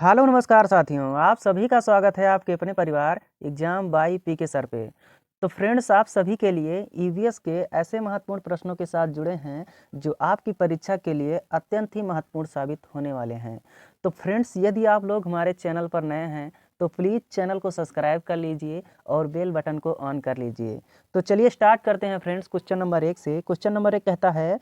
Hello नमस्कार साथियों, आप सभी का स्वागत है आपके अपने परिवार एग्जाम बाई पी के सर पे। तो फ्रेंड्स, आप सभी के लिए ईवीएस के ऐसे महत्वपूर्ण प्रश्नों के साथ जुड़े हैं जो आपकी परीक्षा के लिए अत्यंत ही महत्वपूर्ण साबित होने वाले हैं। तो फ्रेंड्स, यदि आप लोग हमारे चैनल पर नए हैं तो प्लीज़ चैनल को सब्सक्राइब कर लीजिए और बेल बटन को ऑन कर लीजिए। तो चलिए स्टार्ट करते हैं फ्रेंड्स। क्वेश्चन नंबर 1 से। क्वेश्चन नंबर 1 कहता है,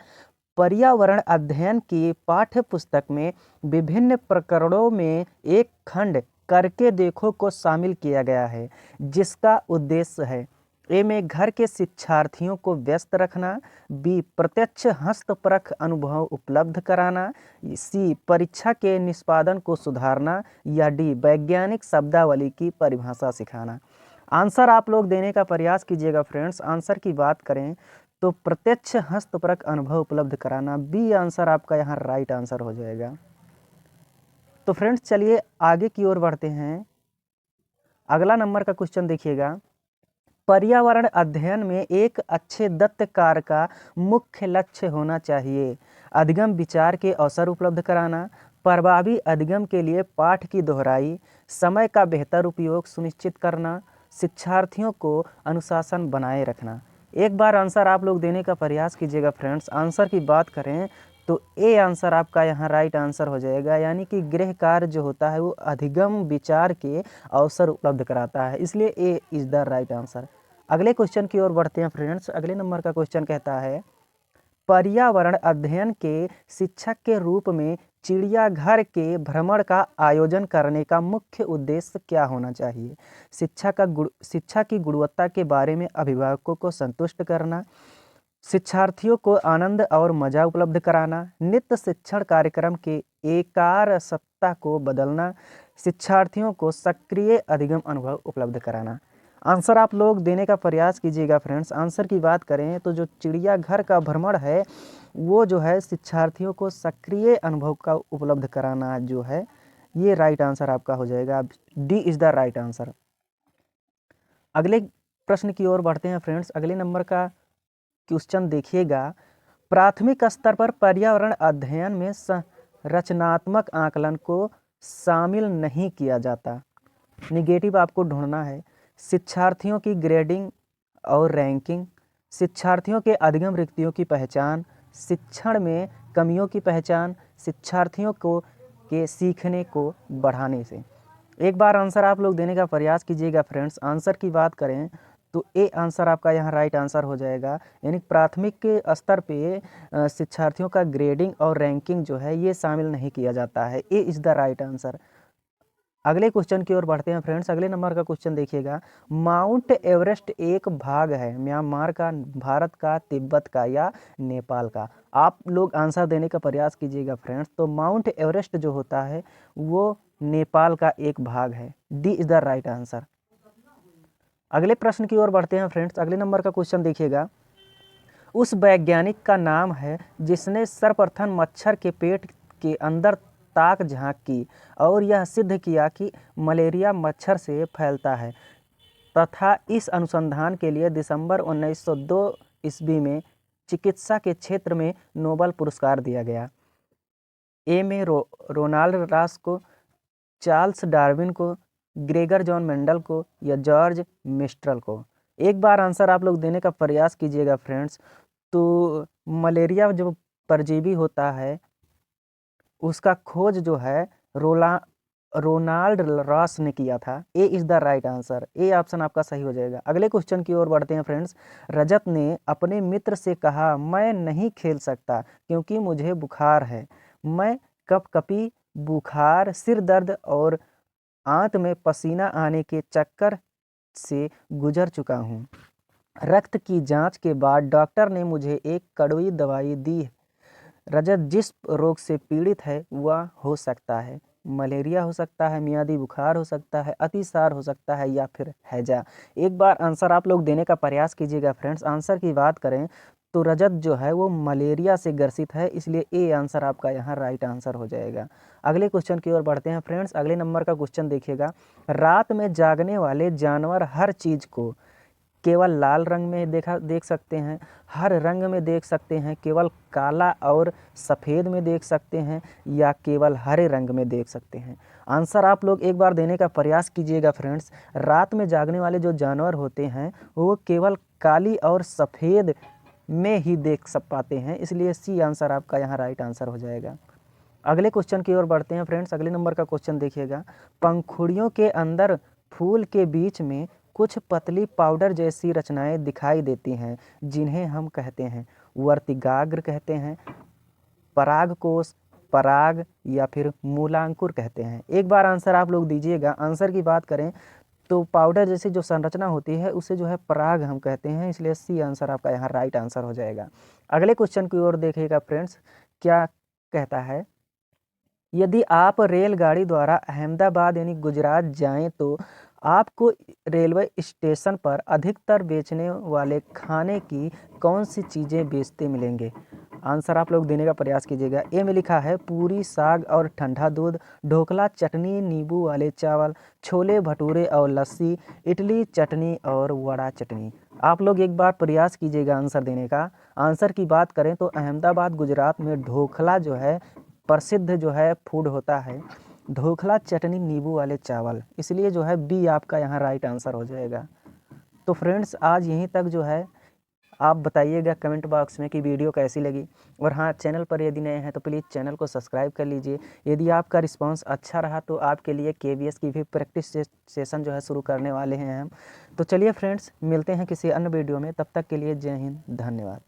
पर्यावरण अध्ययन की पाठ्य पुस्तक में विभिन्न प्रकरणों में एक खंड करके देखो को शामिल किया गया है, जिसका उद्देश्य है ए में घर के शिक्षार्थियों को व्यस्त रखना, बी प्रत्यक्ष हस्तपरख अनुभव उपलब्ध कराना, सी परीक्षा के निष्पादन को सुधारना या डी वैज्ञानिक शब्दावली की परिभाषा सिखाना। आंसर आप लोग देने का प्रयास कीजिएगा फ्रेंड्स। आंसर की बात करें तो प्रत्यक्ष हस्तपरक अनुभव उपलब्ध कराना, बी आंसर आपका यहाँ राइट आंसर हो जाएगा। तो फ्रेंड्स चलिए आगे की ओर बढ़ते हैं। अगला नंबर का क्वेश्चन देखिएगा। पर्यावरण अध्ययन में एक अच्छे दत्तकार का मुख्य लक्ष्य होना चाहिए अधिगम विचार के अवसर उपलब्ध कराना, प्रभावी अधिगम के लिए पाठ की दोहराई, समय का बेहतर उपयोग सुनिश्चित करना, शिक्षार्थियों को अनुशासन बनाए रखना। एक बार आंसर आप लोग देने का प्रयास कीजिएगा फ्रेंड्स। आंसर की बात करें तो ए आंसर आपका यहाँ राइट आंसर हो जाएगा, यानी कि गृह कार्य जो होता है वो अधिगम विचार के अवसर उपलब्ध कराता है, इसलिए A is the right answer. अगले क्वेश्चन की ओर बढ़ते हैं फ्रेंड्स। अगले नंबर का क्वेश्चन कहता है, पर्यावरण अध्ययन के शिक्षक के रूप में चिड़ियाघर के भ्रमण का आयोजन करने का मुख्य उद्देश्य क्या होना चाहिए? शिक्षा की गुणवत्ता के बारे में अभिभावकों को संतुष्ट करना, शिक्षार्थियों को आनंद और मजा उपलब्ध कराना, नित्य शिक्षण कार्यक्रम के एकार सत्ता को बदलना, शिक्षार्थियों को सक्रिय अधिगम अनुभव उपलब्ध कराना। आंसर आप लोग देने का प्रयास कीजिएगा फ्रेंड्स। आंसर की बात करें तो जो चिड़ियाघर का भ्रमण है वो जो है शिक्षार्थियों को सक्रिय अनुभव का उपलब्ध कराना जो है, ये राइट आंसर आपका हो जाएगा। D is the right answer. अगले प्रश्न की ओर बढ़ते हैं फ्रेंड्स। अगले नंबर का क्वेश्चन देखिएगा। प्राथमिक स्तर पर पर्यावरण अध्ययन में रचनात्मक आकलन को शामिल नहीं किया जाता। निगेटिव आपको ढूंढना है। शिक्षार्थियों की ग्रेडिंग और रैंकिंग, शिक्षार्थियों के अधिगम रिक्तियों की पहचान, शिक्षण में कमियों की पहचान, शिक्षार्थियों को के सीखने को बढ़ाने से। एक बार आंसर आप लोग देने का प्रयास कीजिएगा फ्रेंड्स। आंसर की बात करें तो ए आंसर आपका यहाँ राइट आंसर हो जाएगा, यानी प्राथमिक के स्तर पे शिक्षार्थियों का ग्रेडिंग और रैंकिंग जो है ये शामिल नहीं किया जाता है। A is the right answer. अगले क्वेश्चन की ओर बढ़ते हैं फ्रेंड्स। अगले नंबर का क्वेश्चन देखिएगा। माउंट एवरेस्ट एक भाग है म्यांमार का, भारत का, तिब्बत का या नेपाल का? आप लोग आंसर देने का प्रयास कीजिएगा फ्रेंड्स। तो माउंट एवरेस्ट जो होता है वो नेपाल का एक भाग है। D is the right answer. अगले प्रश्न की ओर बढ़ते हैं फ्रेंड्स। अगले नंबर का क्वेश्चन देखिएगा। उस वैज्ञानिक का नाम है जिसने सर्वप्रथम मच्छर के पेट के अंदर ताक झांकी और यह सिद्ध किया कि मलेरिया मच्छर से फैलता है, तथा इस अनुसंधान के लिए दिसंबर 1902 ईस्वी में चिकित्सा के क्षेत्र में नोबेल पुरस्कार दिया गया। ए में रोनाल्ड रॉस को, चार्ल्स डार्विन को, ग्रेगर जॉन मेंडल को या जॉर्ज मिस्ट्रल को? एक बार आंसर आप लोग देने का प्रयास कीजिएगा फ्रेंड्स। तो मलेरिया जो परजीवी होता है उसका खोज जो है रोनाल्ड रॉस ने किया था। A is the right answer. A option आपका सही हो जाएगा। अगले क्वेश्चन की ओर बढ़ते हैं फ्रेंड्स। रजत ने अपने मित्र से कहा, मैं नहीं खेल सकता क्योंकि मुझे बुखार है। मैं कपकपी, बुखार, सिर दर्द और आंत में पसीना आने के चक्कर से गुजर चुका हूँ। रक्त की जांच के बाद डॉक्टर ने मुझे एक कड़वी दवाई दी। रजत जिस रोग से पीड़ित है वह हो सकता है मलेरिया, हो सकता है मियादी बुखार, हो सकता है अतिसार, हो सकता है या फिर हैजा। एक बार आंसर आप लोग देने का प्रयास कीजिएगा फ्रेंड्स। आंसर की बात करें तो रजत जो है वो मलेरिया से ग्रसित है, इसलिए ए आंसर आपका यहाँ राइट आंसर हो जाएगा। अगले क्वेश्चन की ओर बढ़ते हैं फ्रेंड्स। अगले नंबर का क्वेश्चन देखिएगा। रात में जागने वाले जानवर हर चीज़ को केवल लाल रंग में देख सकते हैं, हर रंग में देख सकते हैं, केवल काला और सफ़ेद में देख सकते हैं या केवल हरे रंग में देख सकते हैं? आंसर आप लोग एक बार देने का प्रयास कीजिएगा फ्रेंड्स। रात में जागने वाले जो जानवर होते हैं वो केवल काली और सफ़ेद में ही देख सब पाते हैं, इसलिए सी आंसर आपका यहाँ राइट आंसर हो जाएगा। अगले क्वेश्चन की ओर बढ़ते हैं फ्रेंड्स। अगले नंबर का क्वेश्चन देखिएगा। पंखुड़ियों के अंदर फूल के बीच में कुछ पतली पाउडर जैसी रचनाएं दिखाई देती हैं, जिन्हें हम कहते हैं वर्तिगाग्र कहते हैं, परागकोश, पराग या फिर मूलांकुर कहते हैं। एक बार आंसर आप लोग दीजिएगा। आंसर की बात करें तो पाउडर जैसी जो संरचना होती है उसे जो है पराग हम कहते हैं, इसलिए सी आंसर आपका यहाँ राइट आंसर हो जाएगा। अगले क्वेश्चन की ओर देखिएगा फ्रेंड्स, क्या कहता है। यदि आप रेलगाड़ी द्वारा अहमदाबाद यानी गुजरात जाएं तो आपको रेलवे स्टेशन पर अधिकतर बेचने वाले खाने की कौन सी चीज़ें बेचते मिलेंगे। आंसर आप लोग देने का प्रयास कीजिएगा। ए में लिखा है पूरी, साग और ठंडा दूध, ढोकला, चटनी, नींबू वाले चावल, छोले भटूरे और लस्सी, इडली, चटनी और वड़ा चटनी। आप लोग एक बार प्रयास कीजिएगा आंसर देने का। आंसर की बात करें तो अहमदाबाद गुजरात में ढोकला जो है प्रसिद्ध जो है फूड होता है, ढोकला, चटनी, नींबू वाले चावल, इसलिए जो है बी आपका यहाँ राइट आंसर हो जाएगा। तो फ्रेंड्स आज यहीं तक जो है आप बताइएगा कमेंट बॉक्स में कि वीडियो कैसी लगी। और हाँ, चैनल पर यदि नए हैं तो प्लीज़ चैनल को सब्सक्राइब कर लीजिए। यदि आपका रिस्पांस अच्छा रहा तो आपके लिए केवीएस की भी प्रैक्टिस सेशन जो है शुरू करने वाले हैं हम। तो चलिए फ्रेंड्स, मिलते हैं किसी अन्य वीडियो में, तब तक के लिए जय हिंद, धन्यवाद।